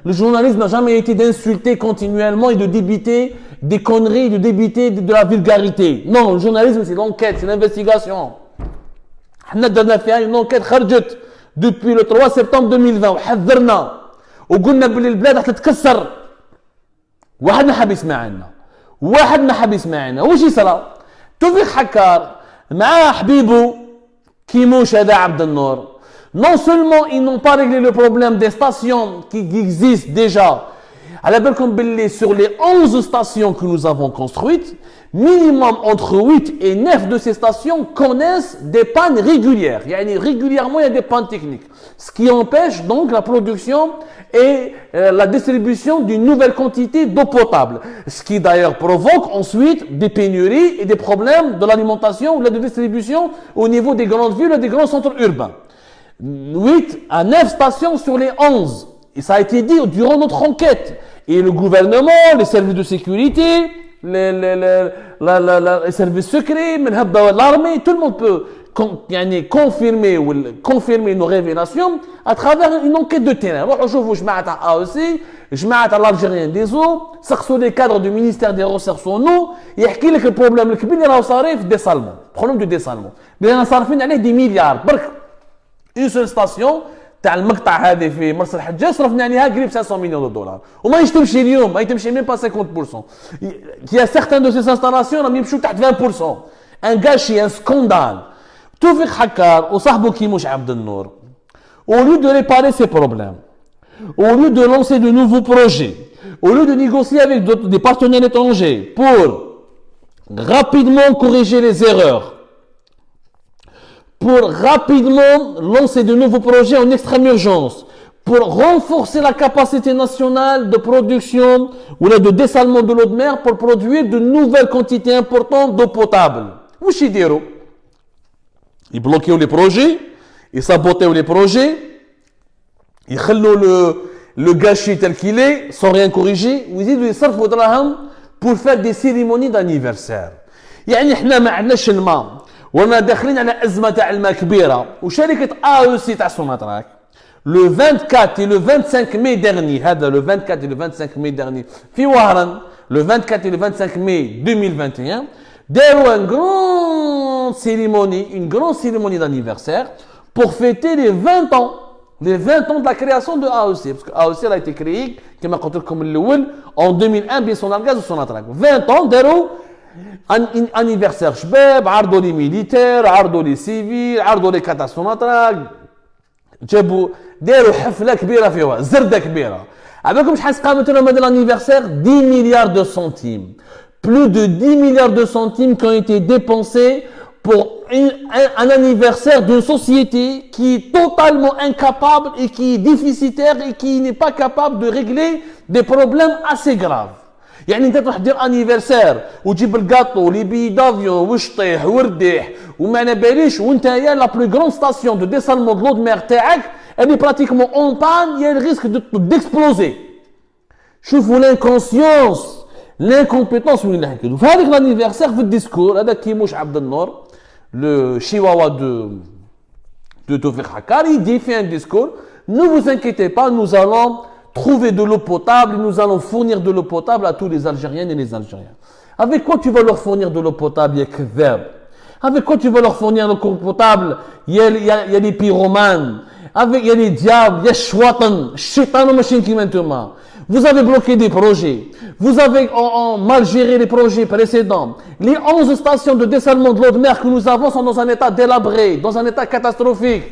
le journalisme n'a jamais été d'insulter continuellement et de débiter des conneries, de débiter de la vulgarité. Non, le journalisme, c'est l'enquête, c'est l'investigation. On a fait une enquête depuis le 3 septembre 2020. وقلنا بلي البلاد راح تتكسر واحد ما حاب يسمع عنا واحد ما حب يسمعنا واش يصرى توفيق حكار مع حبيبه كيموش هذا عبد النور. Non seulement ils n'ont pas réglé le problème des stations qui existent déjà. على بالكم باللي sur les 11 stations que nous avons construites, minimum entre 8 et 9 de ces stations connaissent des pannes régulières. Yani régulièrement, il y a des pannes techniques. Ce qui empêche donc la production et la distribution d'une nouvelle quantité d'eau potable. Ce qui d'ailleurs provoque ensuite des pénuries et des problèmes de l'alimentation ou de la distribution au niveau des grandes villes et des grands centres urbains. 8 à 9 stations sur les 11. Et ça a été dit durant notre enquête. Et le gouvernement, les services de sécurité, les services secrets, l'armée, tout le monde peut confirmer nos révélations à travers une enquête de terrain. Je m'arrête à l'Algérien des eaux, سقسوا les cadres du ministère des Ressources en eau, يحكي لك البروبلème الكبير اللي راهو صاري في الديسالمون، problème de dessalement. اللي صارفين عليه دي مليار برك. Une seule station تاع المقطع هذه في مرسى الحجاج صرفنا عليها قريب 500 مليون دولار وما يتمشي اليوم ما يتمشي même pas 50%. Il y a certaines de ces installations راهم يمشوا تحت 20%. Un gâchis, un scandale. توفيق حكار وصاحبه كيموش عبد النور au lieu de réparer ces problèmes, au lieu de lancer de nouveaux projets, au lieu de négocier avec des partenaires étrangers pour rapidement corriger les erreurs, pour rapidement lancer de nouveaux projets en extrême urgence, pour renforcer la capacité nationale de production ou de dessalement de l'eau de mer pour produire de nouvelles quantités importantes d'eau potable. Ouch يديروا؟ Ils bloquaient les projets, ils sabotaient les projets, ils خلوا le gâchis tel qu'il est, sans rien corriger, ويزيدوا يصرفوا دراهم pour faire des cérémonies d'anniversaire. يعني احنا ما عندناش الماء ورانا داخلين على ازمه تاع الماء كبيره وشركه AEC تاع سوناتراك le 24 et le 25 mai dernier هذا le 24 et le 25 mai dernier في وهران le 24 et le 25 mai 2021 داروا une grande cérémonie d'anniversaire pour fêter les 20 ans de la création de AEC parce que AEC elle a été créée كما قلت لكم الاول en 2001 بين سونارغاز وسوناتراك 20 ans داروا un anniversaire شباب عرضوا لي ميليتير عرضوا لي سيفيل عرضوا لي كاتا سوناتراك جابوا داروا حفله كبيره فيها زرده كبيره عبالكم شحال قامت لهم هذا الانيفرسير 10 milliards de centimes plus de 10 milliards de centimes qui ont été dépensés pour un anniversaire d'une société qui est totalement incapable et qui est déficitaire et qui n'est pas capable de régler des problèmes assez graves. يعني انت تروح دير انيفرسير وتجيب الكاطو لي بي دافيون وشطيح ورديح وما على باليش وانت يا لا بلو غران ستاسيون دو ديسالمون دو لو دو مير تاعك اللي براتيكمون اون بان يا الريسك ديكسبلوزي. شوفوا لانكونسيونس لانكومبيتونس وين نحكيو في هذاك الانيفرسير في الديسكور هذا كيموش عبد النور لو شيواوا دو توفيق حكار il fait un discours ne vous inquiétez pas nous allons trouver de l'eau potable, nous allons fournir de l'eau potable à tous les Algériennes et les Algériens. Avec quoi tu vas leur fournir de l'eau potable, il y a Kdhab. Avec quoi tu vas leur fournir de l'eau potable, il y a les pyromanes, il y a les diables, il y a Chouatan, Shaitan machine qui maintenant. Vous avez bloqué des projets, vous avez mal géré les projets précédents. Les 11 stations de dessalement de l'eau de mer que nous avons sont dans un état délabré, dans un état catastrophique.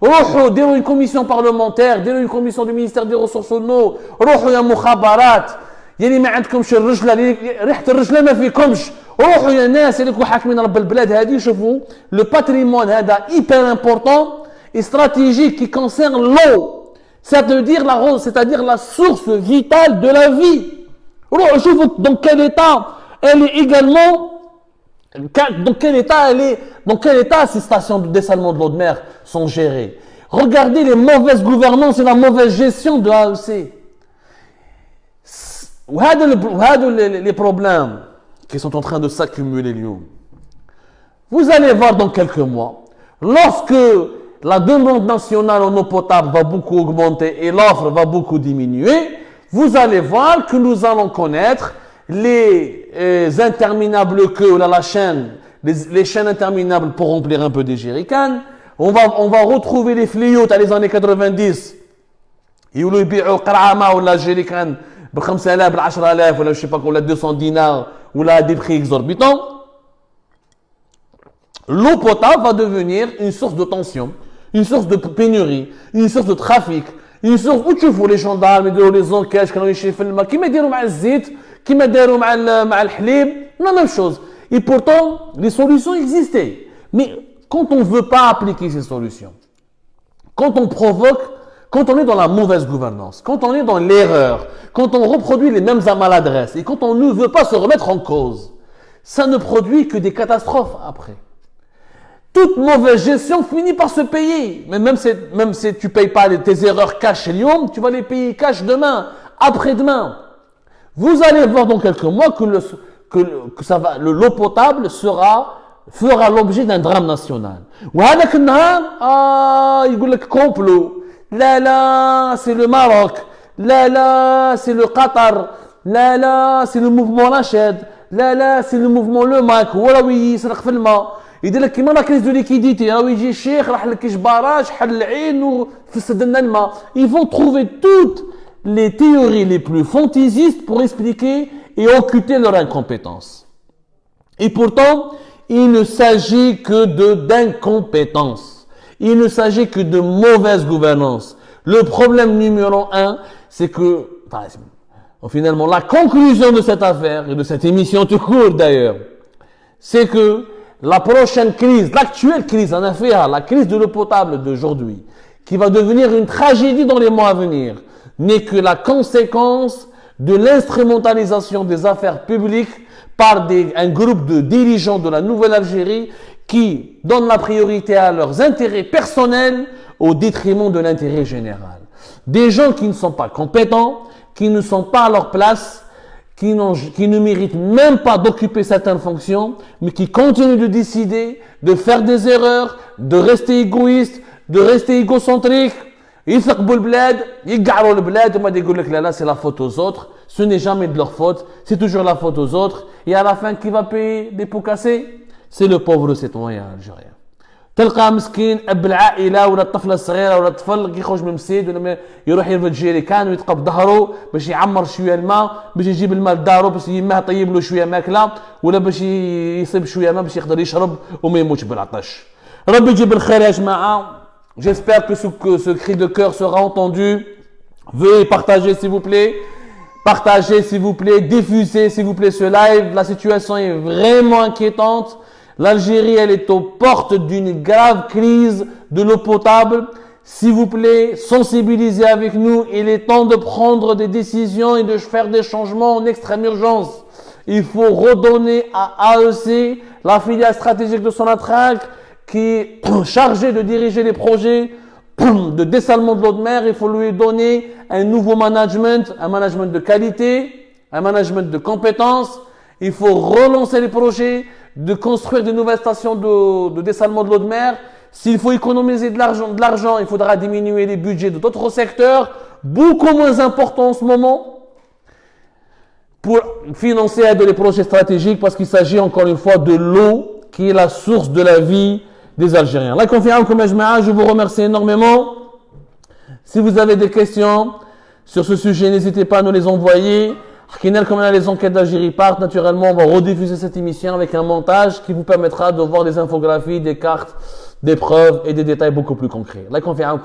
روحوا ديروا une commission parlementaire ديروا une commission du ministère des ressources en eau روحوا يا مخابرات يعني ما عندكمش الرجله ريحه الرجله ما فيكمش روحوا يا ناس اللي حاكمين رب البلاد هذه شوفوا لو باتريمون هذا hyper important et stratégique qui concerne l'eau c'est-à-dire la source vitale de la vie. روحوا شوفوا dans quel état elle est également dans quel état ces stations de dessalement de l'eau de mer sont gérées. Regardez les mauvaises gouvernances et la mauvaise gestion de AEC. Les problèmes qui sont en train de s'accumuler. Vous allez voir dans quelques mois, lorsque la demande nationale en eau potable va beaucoup augmenter et l'offre va beaucoup diminuer, vous allez voir que nous allons connaître les interminables queues, la chaîne, les chaînes interminables pour remplir un peu des jerrycans. On va retrouver les fléaux dans les années 90. يقولوا يبيعوا قرعه ماء ولا جيريكان ب 5000 ب 10000 ولا je sais pas ولا 200 dinars ou là, à des prix exorbitants, l'eau potable va devenir une source de tension, une source de pénurie, une source de trafic, une source où tu vois les gendarmes, les enquêtes, qui me diront مع الزيت, qui me diront مع الحليب, la même chose. Et pourtant, les solutions existaient. Mais quand on ne veut pas appliquer ces solutions, quand on provoque, quand on est dans la mauvaise gouvernance, quand on est dans l'erreur, quand on reproduit les mêmes maladresses et quand on ne veut pas se remettre en cause, ça ne produit que des catastrophes après. Toute mauvaise gestion finit par se payer. Mais même si tu ne payes pas tes erreurs cash Lyon, tu vas les payer cash demain, après-demain. Vous allez voir dans quelques mois que l'eau potable fera l'objet d'un drame national. وهذاك النهار يقول لك complot. Là, c'est le Maroc. Là, c'est le Qatar. Là, c'est le mouvement Rachid. Là, c'est le mouvement Le Mac. ولا يسرق في الماء. يدير لك كيما لا كريز دو ليكيديتي راهو يجي الشيخ راح لك جباراج حل العين وفسد لنا الماء. Ils vont trouver toutes les théories les plus fantaisistes pour expliquer et occulter leur incompétence. Et pourtant, il ne s'agit que d'incompétence. Il ne s'agit que de mauvaise gouvernance. Le problème numéro 1, c'est que, finalement, la conclusion de cette affaire et de cette émission tout court d'ailleurs, c'est que la prochaine crise, l'actuelle crise en affaires, la crise de l'eau potable d'aujourd'hui, qui va devenir une tragédie dans les mois à venir, n'est que la conséquence de l'instrumentalisation des affaires publiques par un groupe de dirigeants de la Nouvelle-Algérie qui donnent la priorité à leurs intérêts personnels au détriment de l'intérêt général. Des gens qui ne sont pas compétents, qui ne sont pas à leur place, qui ne méritent même pas d'occuper certaines fonctions, mais qui continuent de décider, de faire des erreurs, de rester égoïstes, de rester égocentriques. يثقبوا البلاد يقعروا البلاد وما يقول لك لا c'est la faute aux autres. Ce n'est jamais de leur faute, c'est toujours la faute aux autres. Et à la fin, qui va payer les pots cassés? C'est le pauvre citoyen algérien. تلقى مسكين اب العائله ولا الطفله الصغيره ولا الطفل كيخرج من المسجد ولا يروح يرفد جيريكان ويتقى بظهره باش يعمر شويه الماء باش يجيب الماء لدارو باش يماه طيب له شويه ماكله ولا باش يصيب شويه ماء باش يقدر يشرب وما يموتش بالعطش. ربي يجيب الخير يا جماعه. J'espère que ce cri de cœur sera entendu. Veuillez partager s'il vous plaît. Partagez s'il vous plaît. Diffusez s'il vous plaît ce live. La situation est vraiment inquiétante. L'Algérie, elle est aux portes d'une grave crise de l'eau potable. S'il vous plaît, sensibilisez avec nous. Il est temps de prendre des décisions et de faire des changements en extrême urgence. Il faut redonner à AEC, la filiale stratégique de Sonatrach, qui est chargé de diriger les projets de dessalement de l'eau de mer. Il faut lui donner un nouveau management, un management de qualité, un management de compétences. Il faut relancer les projets, de construire de nouvelles stations de dessalement de l'eau de mer. S'il faut économiser de l'argent, il faudra diminuer les budgets de d'autres secteurs, beaucoup moins importants en ce moment, pour financer les projets stratégiques, parce qu'il s'agit encore une fois de l'eau qui est la source de la vie des Algériens. La conférence comme je vous remercie énormément. Si vous avez des questions sur ce sujet, n'hésitez pas à nous les envoyer. Comme les enquêtes d'Algérie partent, naturellement, on va rediffuser cette émission avec un montage qui vous permettra de voir des infographies, des cartes, des preuves et des détails beaucoup plus concrets. La conférence